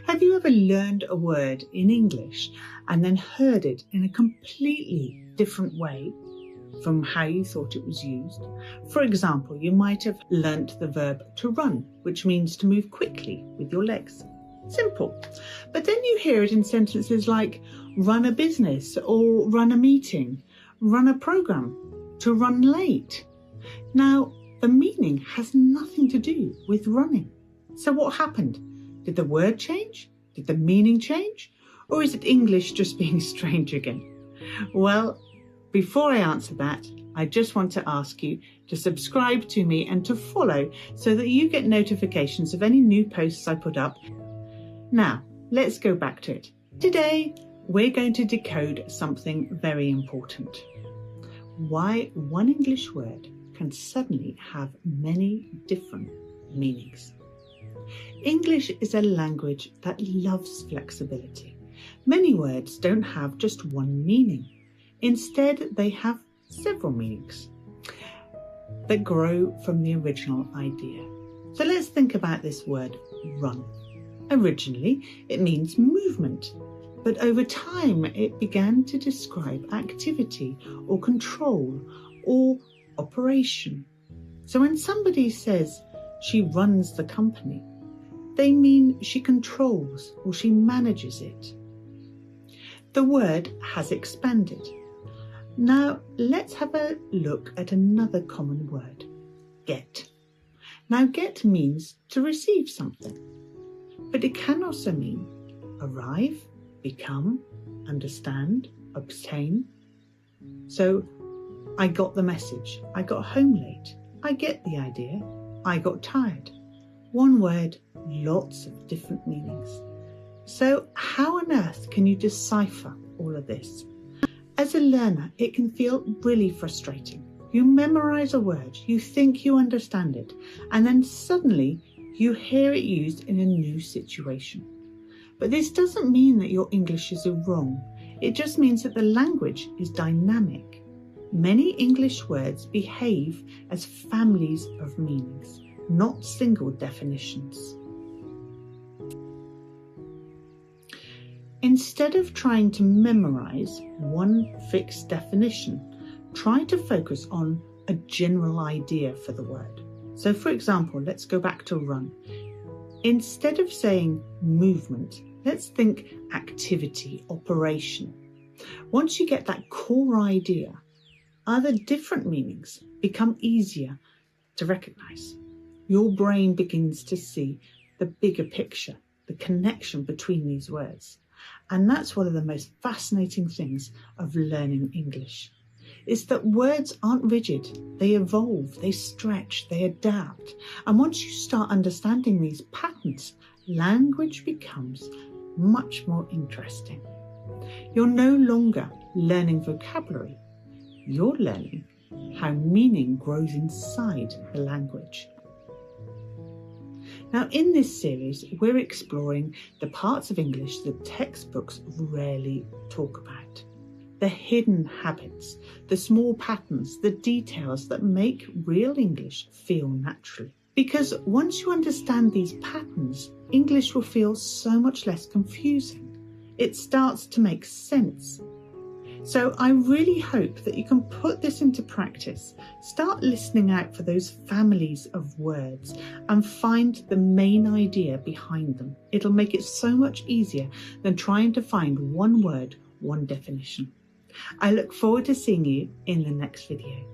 Have you ever learned a word in English and then heard it in a completely different way from how you thought it was used? For example, you might have learnt the verb to run, which means to move quickly with your legs. Simple. But then you hear it in sentences like run a business or run a meeting, run a program, to run late. Now, the meaning has nothing to do with running. So what happened? Did the word change? Did the meaning change? Or is it English just being strange again? Well, before I answer that, I just want to ask you to subscribe to me and to follow so that you get notifications of any new posts I put up. Now, let's go back to it. Today, we're going to decode something very important. Why one English word can suddenly have many different meanings. English is a language that loves flexibility. Many words don't have just one meaning. Instead, they have several meanings that grow from the original idea. So let's think about this word run. Originally, it means movement, but over time it began to describe activity or control or operation. So when somebody says she runs the company, they mean she controls or she manages it. The word has expanded. Now let's have a look at another common word, get. Now get means to receive something, but it can also mean arrive, become, understand, obtain. So I got the message, I got home late, I get the idea, I got tired. One word, lots of different meanings. So how on earth can you decipher all of this? As a learner, it can feel really frustrating. You memorize a word, you think you understand it, and then suddenly you hear it used in a new situation. But this doesn't mean that your English is wrong. It just means that the language is dynamic. Many English words behave as families of meanings, not single definitions. Instead of trying to memorize one fixed definition, try to focus on a general idea for the word. So for example, let's go back to run. Instead of saying movement, let's think activity, operation. Once you get that core idea, other different meanings become easier to recognize. Your brain begins to see the bigger picture, the connection between these words. And that's one of the most fascinating things of learning English, is that words aren't rigid. They evolve, they stretch, they adapt. And once you start understanding these patterns, language becomes much more interesting. You're no longer learning vocabulary. You're learning how meaning grows inside the language. Now, in this series, we're exploring the parts of English that textbooks rarely talk about. The hidden habits, the small patterns, the details that make real English feel natural. Because once you understand these patterns, English will feel so much less confusing. It starts to make sense. So I really hope that you can put this into practice. Start listening out for those families of words and find the main idea behind them. It'll make it so much easier than trying to find one word, one definition. I look forward to seeing you in the next video.